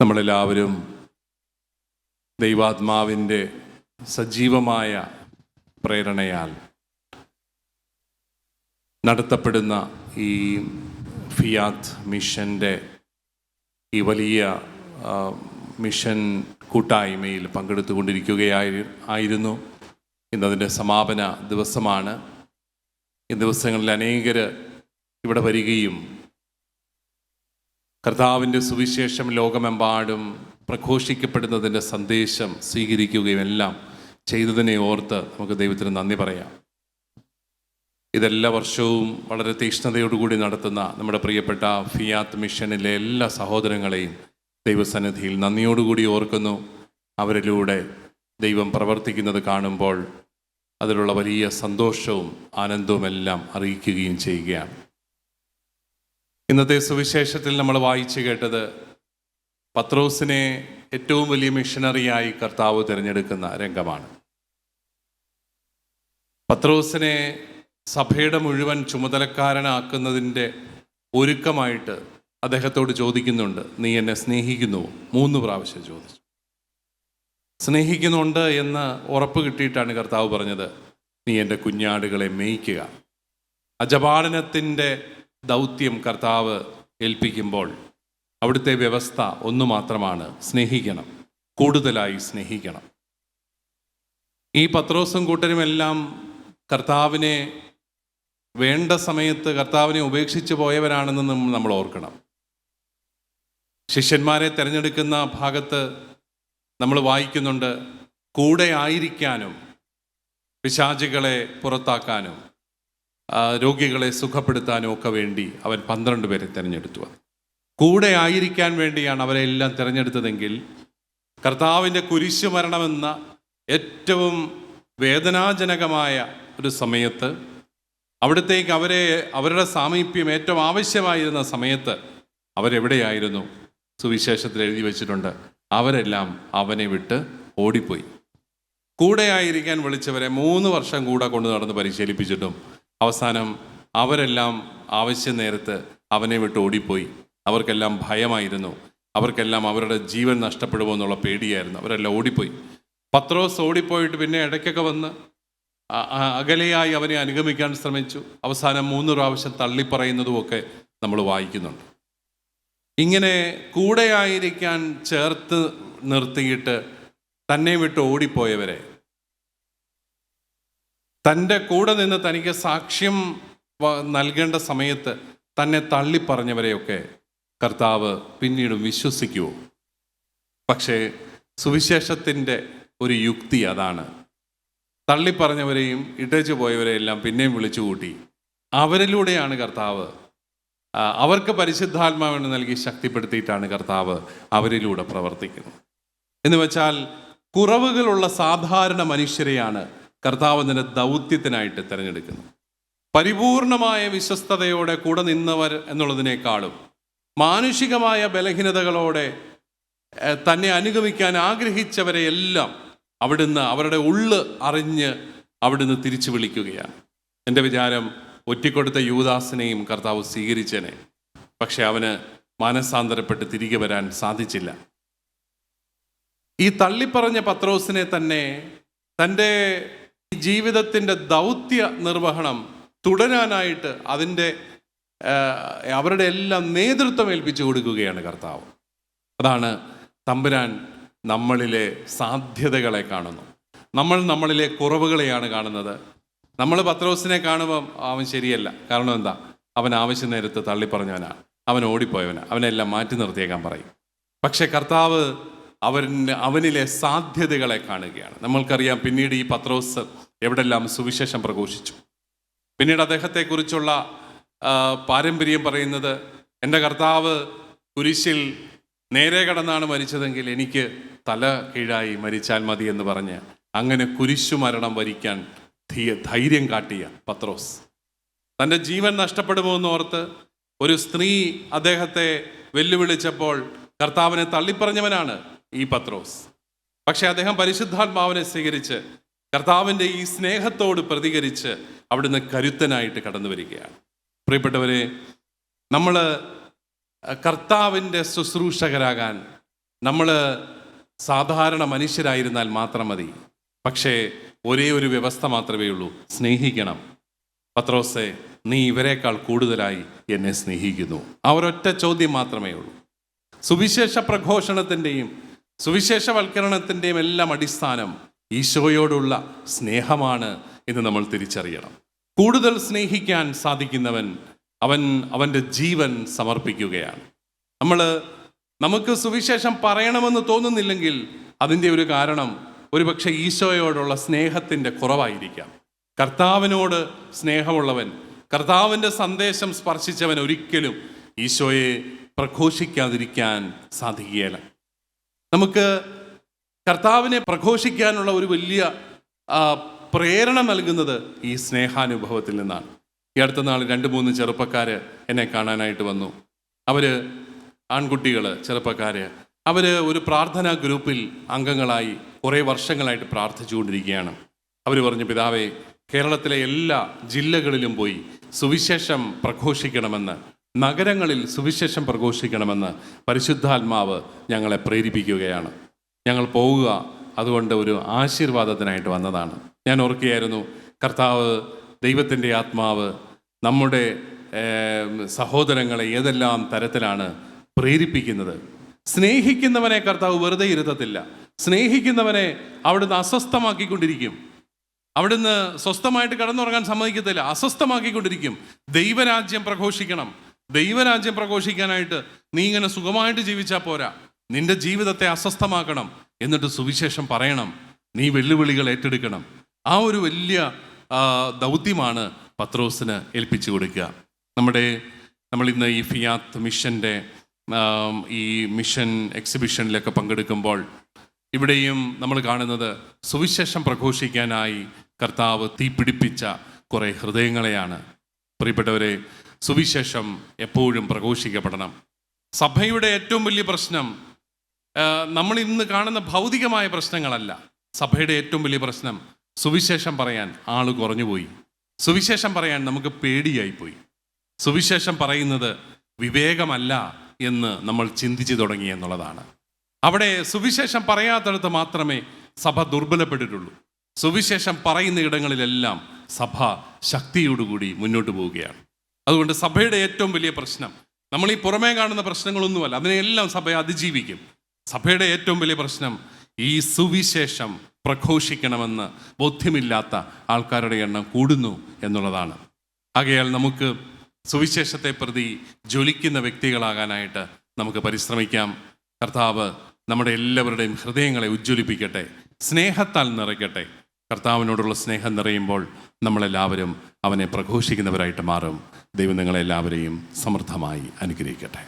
നമ്മളെല്ലാവരും ദൈവാത്മാവിൻ്റെ സജീവമായ പ്രേരണയാൽ നടത്തപ്പെടുന്ന ഈ ഫിയാത്ത് മിഷൻ്റെ ഈ വലിയ മിഷൻ കൂട്ടായ്മയിൽ പങ്കെടുത്തുകൊണ്ടിരിക്കുകയായിരുന്നു. ഇന്നതിൻ്റെ സമാപന ദിവസമാണ്. ഈ ദിവസങ്ങളിൽ അനേകർ ഇവിടെ വരികയും കർത്താവിൻ്റെ സുവിശേഷം ലോകമെമ്പാടും പ്രഘോഷിക്കപ്പെടുന്നതിൻ്റെ സന്ദേശം സ്വീകരിക്കുകയും എല്ലാം ചെയ്തതിനെ ഓർത്ത് നമുക്ക് ദൈവത്തിന് നന്ദി പറയാം. ഇതെല്ലാ വർഷവും വളരെ തീക്ഷ്ണതയോടുകൂടി നടത്തുന്ന നമ്മുടെ പ്രിയപ്പെട്ട ഫിയാത്ത് മിഷനിലെ എല്ലാ സഹോദരങ്ങളെയും ദൈവസന്നിധിയിൽ നന്ദിയോടുകൂടി ഓർക്കുന്നു. അവരിലൂടെ ദൈവം പ്രവർത്തിക്കുന്നത് കാണുമ്പോൾ അതിലുള്ള വലിയ സന്തോഷവും ആനന്ദവും എല്ലാം അറിയിക്കുകയും ചെയ്യുകയാണ്. ഇന്നത്തെ സുവിശേഷത്തിൽ നമ്മൾ വായിച്ചു കേട്ടത് പത്രോസിനെ ഏറ്റവും വലിയ മിഷണറിയായി കർത്താവ് തിരഞ്ഞെടുക്കുന്ന രംഗമാണ്. പത്രോസിനെ സഭയുടെ മുഴുവൻ ചുമതലക്കാരനാക്കുന്നതിൻ്റെ ഒരുക്കമായിട്ട് അദ്ദേഹത്തോട് ചോദിക്കുന്നുണ്ട്, നീ എന്നെ സ്നേഹിക്കുന്നുവോ? 3 പ്രാവശ്യം ചോദിച്ചു. സ്നേഹിക്കുന്നുണ്ട് എന്ന് ഉറപ്പ് കിട്ടിയിട്ടാണ് കർത്താവ് പറഞ്ഞത്, നീ എൻ്റെ കുഞ്ഞാടുകളെ മേയ്ക്കുക. അജപാലനത്തിൻ്റെ ദൗത്യം കർത്താവ് ഏൽപ്പിക്കുമ്പോൾ അവിടുത്തെ വ്യവസ്ഥ ഒന്നു മാത്രമാണ്, സ്നേഹിക്കണം, കൂടുതലായി സ്നേഹിക്കണം. ഈ പത്രോസും കൂട്ടരുമെല്ലാം കർത്താവിനെ വേണ്ട സമയത്ത് കർത്താവിനെ ഉപേക്ഷിച്ച് പോയവരാണെന്ന് നമ്മൾ ഓർക്കണം. ശിഷ്യന്മാരെ തിരഞ്ഞെടുക്കുന്ന ഭാഗത്ത് നമ്മൾ വായിക്കുന്നുണ്ട്, കൂടെ ആയിരിക്കാനും പിശാചുകളെ പുറത്താക്കാനും രോഗികളെ സുഖപ്പെടുത്താനും ഒക്കെ വേണ്ടി അവൻ 12 പേരെ തിരഞ്ഞെടുത്തു. കൂടെ ആയിരിക്കാൻ വേണ്ടിയാണ് അവരെല്ലാം തിരഞ്ഞെടുത്തതെങ്കിൽ കർത്താവിൻ്റെ കുരിശു മരണമെന്ന ഏറ്റവും വേദനാജനകമായ ഒരു സമയത്ത് അവിടത്തേക്ക് അവരുടെ സാമീപ്യം ഏറ്റവും ആവശ്യമായിരുന്ന സമയത്ത് അവരെവിടെയായിരുന്നു? സുവിശേഷത്തിൽ എഴുതി വച്ചിട്ടുണ്ട്, അവരെല്ലാം അവനെ വിട്ട് ഓടിപ്പോയി. കൂടെ ആയിരിക്കാൻ വിളിച്ചവരെ 3 വർഷം കൂടെ കൊണ്ടു നടന്ന് പരിശീലിപ്പിച്ചിട്ടും അവസാനം അവരെല്ലാം ആവശ്യ നേരത്ത് അവനെ വിട്ട് ഓടിപ്പോയി. അവർക്കെല്ലാം ഭയമായിരുന്നു, അവർക്കെല്ലാം അവരുടെ ജീവൻ നഷ്ടപ്പെടുമോ എന്നുള്ള പേടിയായിരുന്നു. അവരെല്ലാം ഓടിപ്പോയി. പത്രോസ് ഓടിപ്പോയിട്ട് പിന്നെ ഇടയ്ക്കൊക്കെ വന്ന് അകലെയായി അവനെ അനുഗമിക്കാൻ ശ്രമിച്ചു. അവസാനം 3 പ്രാവശ്യം തള്ളിപ്പറയുന്നതുമൊക്കെ നമ്മൾ വായിക്കുന്നുണ്ട്. ഇങ്ങനെ കൂടെയായിരിക്കാൻ ചേർത്ത് നിർത്തിയിട്ട് തന്നെ വിട്ട് ഓടിപ്പോയവരെ, തൻ്റെ കൂടെ നിന്ന് തനിക്ക് സാക്ഷ്യം നൽകേണ്ട സമയത്ത് തന്നെ തള്ളിപ്പറഞ്ഞവരെയൊക്കെ കർത്താവ് പിന്നീട് വിശ്വസിക്കുമോ? പക്ഷേ സുവിശേഷത്തിൻ്റെ ഒരു യുക്തി അതാണ്. തള്ളിപ്പറഞ്ഞവരെയും ഇട്ടേച്ചു പോയവരെയെല്ലാം പിന്നെയും വിളിച്ചു കൂട്ടി അവരിലൂടെയാണ് കർത്താവ്, അവർക്ക് പരിശുദ്ധാത്മാവിനെ നൽകി ശക്തിപ്പെടുത്തിയിട്ടാണ് കർത്താവ് അവരിലൂടെ പ്രവർത്തിക്കുന്നത്. എന്ന് വെച്ചാൽ കുറവുകളുള്ള സാധാരണ മനുഷ്യരെയാണ് കർത്താവ് അതിൻ്റെ ദൗത്യത്തിനായിട്ട് തിരഞ്ഞെടുക്കുന്നത്. പരിപൂർണമായ വിശ്വസ്തയോടെ കൂടെ നിന്നവർ എന്നുള്ളതിനേക്കാളും മാനുഷികമായ ബലഹീനതകളോടെ തന്നെ അനുഗമിക്കാൻ ആഗ്രഹിച്ചവരെയെല്ലാം അവിടുന്ന് അവരുടെ ഉള്ള് അറിഞ്ഞ് അവിടുന്ന് തിരിച്ചു വിളിക്കുകയാണ്. എൻ്റെ വിചാരം ഒറ്റിക്കൊടുത്ത യൂദാസിനെയും കർത്താവ് സ്വീകരിച്ചേനെ, പക്ഷെ അവന് മാനസാന്തരപ്പെട്ട് തിരികെ വരാൻ സാധിച്ചില്ല. ഈ തള്ളിപ്പറഞ്ഞ പത്രോസിനെ തന്നെ തൻ്റെ ജീവിതത്തിൻ്റെ ദൗത്യ നിർവഹണം തുടരാനായിട്ട് അവരുടെ എല്ലാം നേതൃത്വം ഏൽപ്പിച്ചു കൊടുക്കുകയാണ് കർത്താവ്. അതാണ് തമ്പുരാൻ നമ്മളിലെ സാധ്യതകളെ കാണുന്നു. നമ്മളിലെ കുറവുകളെയാണ് കാണുന്നത്. നമ്മൾ പത്രോസിനെ കാണുമ്പം അവൻ ശരിയല്ല. കാരണം എന്താ? അവൻ ആവശ്യ നേരത്ത് തള്ളിപ്പറഞ്ഞവനാണ്, അവൻ ഓടിപ്പോയവനാണ്, അവനെല്ലാം മാറ്റി നിർത്തിയേക്കാൻ പറയും. പക്ഷെ കർത്താവ് അവനിലെ സാധ്യതകളെ കാണുകയാണ്. നമ്മൾക്കറിയാം, പിന്നീട് ഈ പത്രോസ് എവിടെല്ലാം സുവിശേഷം പ്രഘോഷിച്ചു. പിന്നീട് അദ്ദേഹത്തെക്കുറിച്ചുള്ള പാരമ്പര്യം പറയുന്നത്, എൻ്റെ കർത്താവ് കുരിശിൽ നേരെ കടന്നാണ് മരിച്ചതെങ്കിൽ എനിക്ക് തല കീഴായി മരിച്ചാൽ മതി എന്ന് പറഞ്ഞ് അങ്ങനെ കുരിശു മരണം വരിക്കാൻ ധൈര്യം കാട്ടിയ പത്രോസ്, തൻ്റെ ജീവൻ നഷ്ടപ്പെടുമോ എന്നോർത്ത് ഒരു സ്ത്രീ അദ്ദേഹത്തെ വെല്ലുവിളിച്ചപ്പോൾ കർത്താവിനെ തള്ളിപ്പറഞ്ഞവനാണ് ഈ പത്രോസ്. പക്ഷെ അദ്ദേഹം പരിശുദ്ധാത്മാവിനെ സ്വീകരിച്ച് കർത്താവിൻ്റെ ഈ സ്നേഹത്തോട് പ്രതികരിച്ച് അവിടുന്ന് കരുത്തനായിട്ട് കടന്നു വരികയാണ്. പ്രിയപ്പെട്ടവരെ, നമ്മൾ കർത്താവിൻ്റെ ശുശ്രൂഷകരാകാൻ നമ്മൾ സാധാരണ മനുഷ്യരായിരുന്നാൽ മാത്രം മതി. പക്ഷേ ഒരേ ഒരു വ്യവസ്ഥ മാത്രമേ ഉള്ളൂ, സ്നേഹിക്കണം. പത്രോസേ, നീ ഇവരെക്കാൾ കൂടുതലായി എന്നെ സ്നേഹിക്കുന്നു. ആ ഒരൊറ്റ ചോദ്യം മാത്രമേ ഉള്ളൂ. സുവിശേഷ പ്രഘോഷണത്തിൻ്റെയും സുവിശേഷവൽക്കരണത്തിൻ്റെയും എല്ലാം അടിസ്ഥാനം ഈശോയോടുള്ള സ്നേഹമാണ് എന്ന് നമ്മൾ തിരിച്ചറിയണം. കൂടുതൽ സ്നേഹിക്കാൻ സാധിക്കുന്നവൻ അവൻ്റെ ജീവൻ സമർപ്പിക്കുകയാണ്. നമുക്ക് സുവിശേഷം പറയണമെന്ന് തോന്നുന്നില്ലെങ്കിൽ അതിൻ്റെ ഒരു കാരണം ഒരുപക്ഷെ ഈശോയോടുള്ള സ്നേഹത്തിൻ്റെ കുറവായിരിക്കാം. കർത്താവിനോട് സ്നേഹമുള്ളവൻ, കർത്താവിൻ്റെ സന്ദേശം സ്പർശിച്ചവൻ ഒരിക്കലും ഈശോയെ പ്രഘോഷിക്കാതിരിക്കാൻ സാധിക്കുകയില്ല. നമുക്ക് കർത്താവിനെ പ്രഘോഷിക്കാനുള്ള ഒരു വലിയ പ്രേരണ നൽകുന്നത് ഈ സ്നേഹാനുഭവത്തിൽ നിന്നാണ്. ഈ അടുത്ത നാൾ 2-3 ചെറുപ്പക്കാർ എന്നെ കാണാനായിട്ട് വന്നു. അവർ ആൺകുട്ടികൾ, ചെറുപ്പക്കാർ. അവർ ഒരു പ്രാർത്ഥനാ ഗ്രൂപ്പിൽ അംഗങ്ങളായി കുറേ വർഷങ്ങളായിട്ട് പ്രാർത്ഥിച്ചുകൊണ്ടിരിക്കുകയാണ്. അവർ പറഞ്ഞു, പിതാവേ, കേരളത്തിലെ എല്ലാ ജില്ലകളിലും പോയി സുവിശേഷം പ്രഘോഷിക്കണമെന്ന്, നഗരങ്ങളിൽ സുവിശേഷം പ്രഘോഷിക്കണമെന്ന് പരിശുദ്ധാത്മാവ് ഞങ്ങളെ പ്രേരിപ്പിക്കുകയാണ്. ഞങ്ങൾ പോവുക, അതുകൊണ്ട് ഒരു ആശീർവാദത്തിനായിട്ട് വന്നതാണ്. ഞാൻ ഓർക്കുകയായിരുന്നു, കർത്താവ്, ദൈവത്തിൻ്റെ ആത്മാവ് നമ്മുടെ സഹോദരങ്ങളെ ഏതെല്ലാം തരത്തിലാണ് പ്രേരിപ്പിക്കുന്നത്. സ്നേഹിക്കുന്നവനെ കർത്താവ് വെറുതെ ഇരുത്തത്തില്ല. സ്നേഹിക്കുന്നവനെ അവിടുന്ന് അസ്വസ്ഥമാക്കിക്കൊണ്ടിരിക്കും. അവിടുന്ന് സ്വസ്ഥമായിട്ട് കടന്നുറങ്ങാൻ സമ്മതിക്കത്തില്ല, അസ്വസ്ഥമാക്കിക്കൊണ്ടിരിക്കും. ദൈവരാജ്യം പ്രഘോഷിക്കണം. ദൈവരാജ്യം പ്രഘോഷിക്കാനായിട്ട് നീ ഇങ്ങനെ സുഖമായിട്ട് ജീവിച്ചാൽ പോരാ, നിന്റെ ജീവിതത്തെ അസ്വസ്ഥമാക്കണം. എന്നിട്ട് സുവിശേഷം പറയണം, നീ വെല്ലുവിളികൾ ഏറ്റെടുക്കണം. ആ ഒരു വലിയ ദൗത്യമാണ് പത്രോസിന് ഏൽപ്പിച്ചു കൊടുക്കുക. നമ്മൾ ഇന്ന് ഈ ഫിയാത്ത് മിഷൻ്റെ ഈ മിഷൻ എക്സിബിഷനിലൊക്കെ പങ്കെടുക്കുമ്പോൾ ഇവിടെയും നമ്മൾ കാണുന്നത് സുവിശേഷം പ്രഘോഷിക്കാനായി കർത്താവ് തീപിടിപ്പിച്ച കുറേ ഹൃദയങ്ങളെയാണ്. പ്രിയപ്പെട്ടവരെ, സുവിശേഷം എപ്പോഴും പ്രഘോഷിക്കപ്പെടണം. സഭയുടെ ഏറ്റവും വലിയ പ്രശ്നം നമ്മൾ ഇന്ന് കാണുന്ന ഭൗതികമായ പ്രശ്നങ്ങളല്ല. സഭയുടെ ഏറ്റവും വലിയ പ്രശ്നം സുവിശേഷം പറയാൻ ആൾ കുറഞ്ഞുപോയി. സുവിശേഷം പറയാൻ നമുക്ക് പേടിയായിപ്പോയി. സുവിശേഷം പറയുന്നത് വിവേകമല്ല എന്ന് നമ്മൾ ചിന്തിച്ചു തുടങ്ങി എന്നുള്ളതാണ്. അവിടെ സുവിശേഷം പറയാത്തടത്ത് മാത്രമേ സഭ ദുർബലപ്പെട്ടിട്ടുള്ളൂ. സുവിശേഷം പറയുന്ന ഇടങ്ങളിലെല്ലാം സഭ ശക്തിയോടുകൂടി മുന്നോട്ട് പോവുകയാണ്. അതുകൊണ്ട് സഭയുടെ ഏറ്റവും വലിയ പ്രശ്നം നമ്മൾ ഈ പുറമേ കാണുന്ന പ്രശ്നങ്ങളൊന്നുമല്ല, അതിനെയെല്ലാം സഭ അതിജീവിക്കും. സഭയുടെ ഏറ്റവും വലിയ പ്രശ്നം ഈ സുവിശേഷം പ്രഘോഷിക്കണമെന്ന് ബോധ്യമില്ലാത്ത ആൾക്കാരുടെ എണ്ണം കൂടുന്നു എന്നുള്ളതാണ്. ആകയാൽ നമുക്ക് സുവിശേഷത്തെ പ്രതി ജ്വലിക്കുന്ന വ്യക്തികളാകാനായിട്ട് നമുക്ക് പരിശ്രമിക്കാം. കർത്താവ് നമ്മുടെ എല്ലാവരുടെയും ഹൃദയങ്ങളെ ഉജ്ജ്വലിപ്പിക്കട്ടെ, സ്നേഹത്താൽ നിറയ്ക്കട്ടെ. കർത്താവിനോടുള്ള സ്നേഹം നിറയുമ്പോൾ നമ്മളെല്ലാവരും അവനെ പ്രഘോഷിക്കുന്നവരായിട്ട് മാറും. ദൈവം നിങ്ങളെല്ലാവരെയും സമൃദ്ധമായി അനുഗ്രഹിക്കട്ടെ.